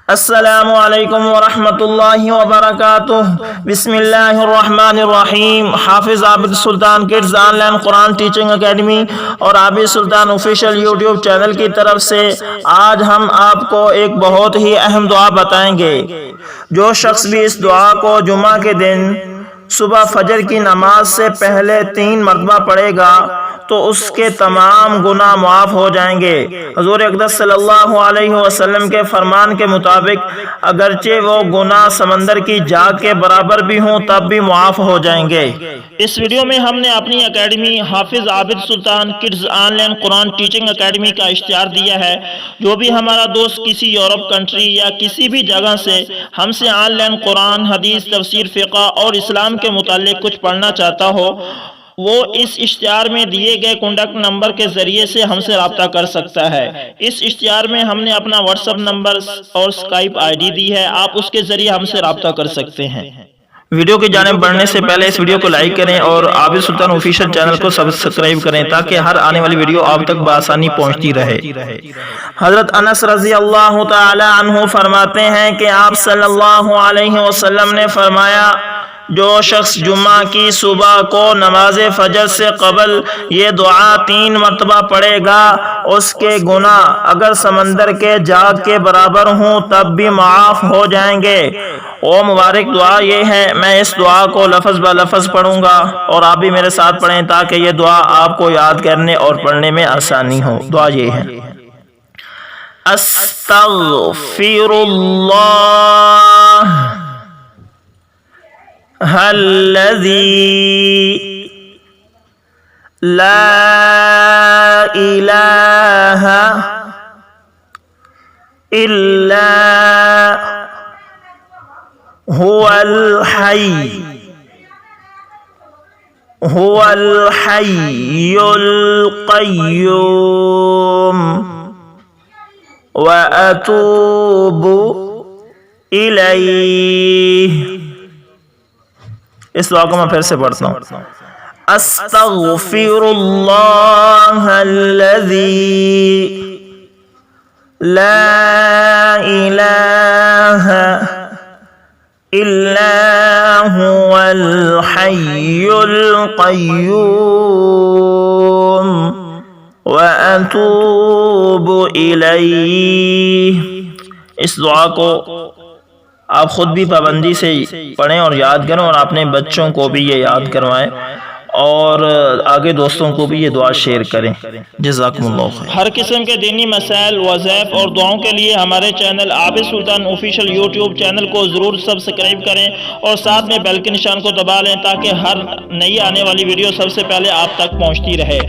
السلام علیکم ورحمۃ اللہ وبرکاتہ۔ بسم اللہ الرحمن الرحیم۔ Hafiz Abid Sultan kids online Quran teaching academy اور Abid Sultan official YouTube channel کی طرف سے آج ہم آپ کو ایک بہت ہی اہم دعا بتائیں گے۔ جو شخص بھی اس دعا کو جمعہ کے دن صبح فجر کی نماز سے پہلے 3 مرتبہ پڑھے گا تو اس کے تمام گناہ معاف ہو جائیں گے۔ حضور اقدس صلی اللہ علیہ وسلم کے فرمان کے مطابق اگرچہ وہ گناہ سمندر کی جھاگ کے برابر بھی ہوں تب بھی معاف ہو جائیں گے۔ اس ویڈیو میں ہم نے اپنی academy Hafiz Abid Sultan kids online Quran teaching academy کا اشتہار دیا ہے۔ جو بھی ہمارا دوست کسی یورپ کنٹری یا کسی بھی جگہ سے ہم سے آن لائن قرآن، حدیث، تفسیر، فقہ اور اسلام کے متعلق کچھ پڑھنا چاہتا ہو وہ اس اشتہار میں دیے گئے کانٹیکٹ نمبر کے ذریعے سے ہم سے رابطہ کر سکتا ہے۔ اس اشتہار میں ہم نے اپنا واٹس ایپ نمبر اور اسکائپ آئی ڈی دی ہے، آپ اس کے ذریعے ہم سے رابطہ کر سکتے ہیں۔ ویڈیو کی جانب بڑھنے سے پہلے اس ویڈیو کو لائک کریں اور عابد سلطان آفیشیل چینل کو سبسکرائب کریں تاکہ ہر آنے والی ویڈیو آپ تک بآسانی پہنچتی رہے۔ حضرت انس رضی اللہ تعالی عنہ فرماتے ہیں کہ آپ صلی اللہ علیہ وسلم نے فرمایا، جو شخص جمعہ کی صبح کو نماز فجر سے قبل یہ دعا 3 مرتبہ پڑھے گا اس کے گناہ اگر سمندر کے جھاگ کے برابر ہوں تب بھی معاف ہو جائیں گے۔ وہ مبارک دعا یہ ہے، میں اس دعا کو لفظ بہ لفظ پڑھوں گا اور آپ بھی میرے ساتھ پڑھیں تاکہ یہ دعا آپ کو یاد کرنے اور پڑھنے میں آسانی ہو۔ دعا یہ ہے، استغفر اللہ الذی لا الہ الا هو الحی القیوم واتوب الیہ۔ اس دعا کو میں پھر سے پڑھتا ہوں، استغفر اللہ الذی لا الہ الا هو الحی القیوم واتوب الیہ۔ اس دعا کو آپ خود بھی پابندی سے پڑھیں اور یاد کریں اور اپنے بچوں کو بھی یہ یاد کروائیں اور آگے دوستوں کو بھی یہ دعا شیئر کریں۔ جزاکم اللہ خیر۔ ہر قسم کے دینی مسائل، وظائف اور دعاؤں کے لیے ہمارے چینل عابد سلطان آفیشیل یوٹیوب چینل کو ضرور سبسکرائب کریں اور ساتھ میں بیل کے نشان کو دبا لیں تاکہ ہر نئی آنے والی ویڈیو سب سے پہلے آپ تک پہنچتی رہے۔